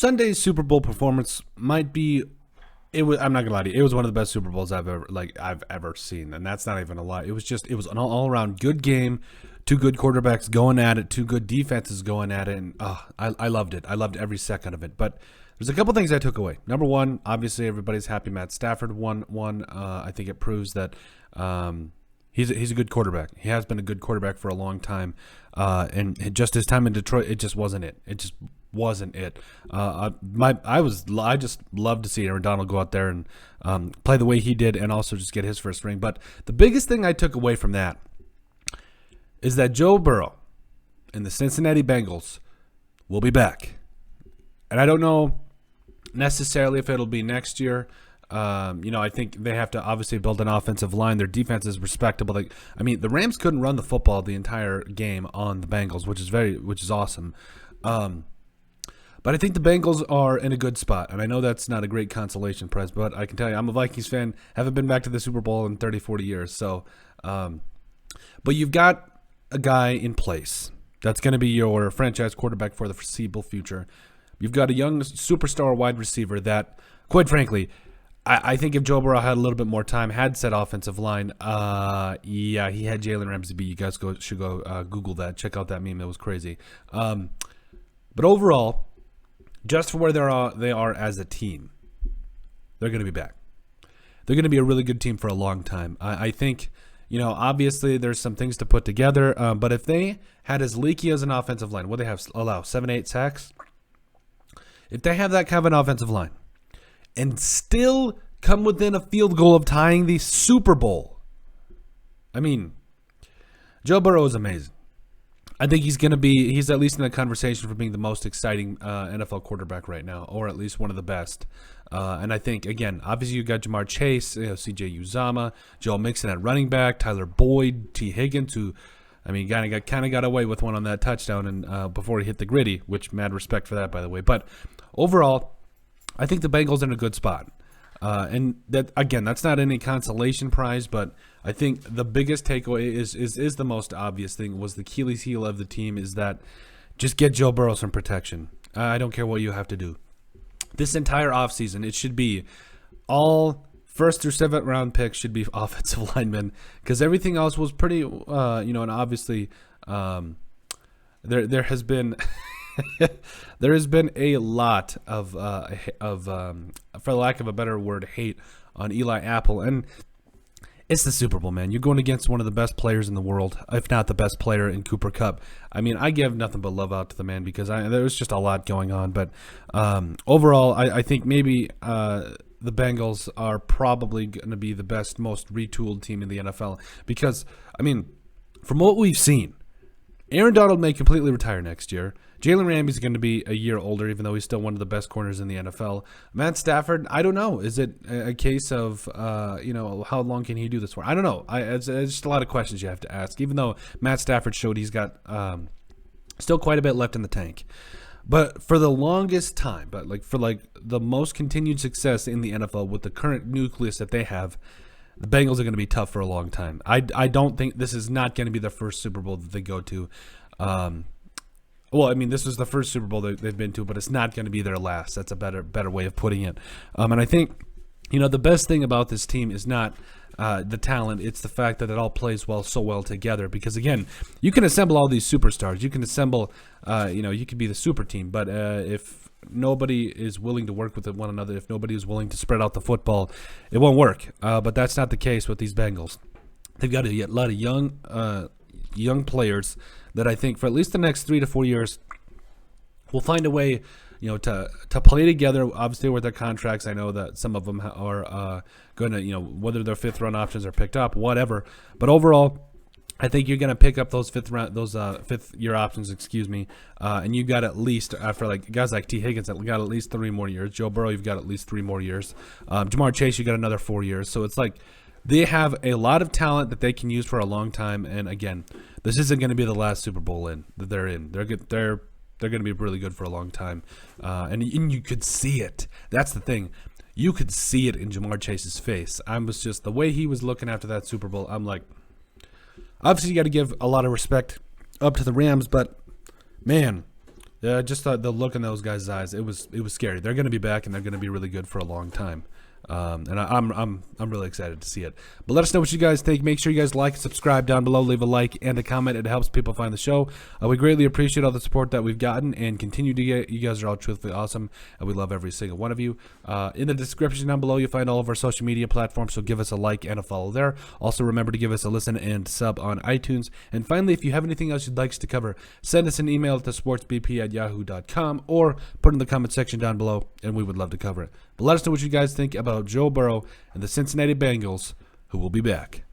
Sunday's Super Bowl performance might be. It was. I'm not gonna lie to you. It was one of the best Super Bowls I've ever seen, and that's not even a lie. It was an all around good game. Two good quarterbacks going at it. Two good defenses going at it, and I loved it. I loved every second of it. But there's a couple things I took away. Number one, obviously everybody's happy Matt Stafford won. I think it proves that he's a good quarterback. He has been a good quarterback for a long time, and just his time in Detroit, it just wasn't it. It just wasn't it. I just love to see Aaron Donald go out there and play the way he did, and also just get his first ring. But the biggest thing I took away from that is that Joe Burrow and the Cincinnati Bengals will be back, and I don't know necessarily if it'll be next year. I think they have to obviously build an offensive line. Their defense is respectable. The Rams couldn't run the football the entire game on the Bengals, which is awesome. But I think the Bengals are in a good spot, and I know that's not a great consolation prize, but I can tell you, I'm a Vikings fan. Haven't been back to the Super Bowl in 30, 40 years. So, but you've got a guy in place that's going to be your franchise quarterback for the foreseeable future. You've got a young superstar wide receiver that, quite frankly, I think if Joe Burrow had a little bit more time, had said offensive line, he had Jalen Ramsey beat. You guys should go Google that. Check out that meme. It was crazy. But overall, just for where they are as a team, they're going to be back. They're going to be a really good team for a long time. I think, obviously there's some things to put together, but if they had as leaky as an offensive line, what they have allow 7-8 sacks? If they have that kind of an offensive line and still come within a field goal of tying the Super Bowl, Joe Burrow is amazing. I think he's at least in the conversation for being the most exciting NFL quarterback right now, or at least one of the best. And I think, again, obviously you got Jamar Chase, CJ Uzama, Joe Mixon at running back, Tyler Boyd, T. Higgins, who, kind of got away with one on that touchdown and before he hit the gritty, which mad respect for that, by the way. But overall, I think the Bengals are in a good spot. And that, again, that's not any consolation prize, but I think the biggest takeaway is the most obvious thing, was the Achilles heel of the team, is that just get Joe Burrow some protection. I don't care what you have to do. This entire offseason, it should be all first through seventh round picks should be offensive linemen, because everything else was pretty, and obviously there has been there has been a lot of for lack of a better word, hate on Eli Apple, and it's the Super Bowl, man. You're going against one of the best players in the world, if not the best player in Cooper Kupp. I give nothing but love out to the man, because there was just a lot going on. But overall, I think maybe the Bengals are probably going to be the best, most retooled team in the NFL, because, from what we've seen, Aaron Donald may completely retire next year. Jalen Ramsey is going to be a year older, even though he's still one of the best corners in the NFL. Matt Stafford, I don't know. Is it a case of, how long can he do this for? I don't know. It's just a lot of questions you have to ask, even though Matt Stafford showed he's got still quite a bit left in the tank. But for the longest time, for the most continued success in the NFL with the current nucleus that they have, the Bengals are going to be tough for a long time. I don't think this is not going to be the first Super Bowl that they go to. This was the first Super Bowl they've been to, but it's not going to be their last. That's a better way of putting it. And I think, the best thing about this team is not the talent. It's the fact that it all plays so well together. Because, again, you can assemble all these superstars. You can assemble, you could be the super team. But if nobody is willing to work with one another, if nobody is willing to spread out the football, it won't work. But that's not the case with these Bengals. They've got a lot of young players that I think for at least the next 3 to 4 years will find a way, to play together. Obviously, with their contracts, I know that some of them are going to, whether their fifth round options are picked up, whatever. But overall, I think you're going to pick up those fifth year options, and you got at least, after guys like T. Higgins, that got at least 3 more years. Joe Burrow, you've got at least 3 more years. Jamar Chase, you got another 4 years. So it's they have a lot of talent that they can use for a long time. And again, this isn't going to be the last Super Bowl that they're in. They're good. They're going to be really good for a long time. And you could see it. That's the thing. You could see it in Jamar Chase's face. The way he was looking after that Super Bowl, I'm like, obviously you got to give a lot of respect up to the Rams, but man, Just the look in those guys' eyes, it was scary. They're going to be back, and they're going to be really good for a long time. And I'm really excited to see it. But let us know what you guys think. Make sure you guys like and subscribe down below. Leave a like and a comment. It helps people find the show. We greatly appreciate all the support that we've gotten and continue to get. You guys are all truthfully awesome, and we love every single one of you. In the description down below, you'll find all of our social media platforms, so give us a like and a follow there. Also, remember to give us a listen and sub on iTunes. And finally, if you have anything else you'd like us to cover, send us an email to sportsbp@yahoo.com or put in the comment section down below, and we would love to cover it. But let us know what you guys think about Joe Burrow and the Cincinnati Bengals, who will be back.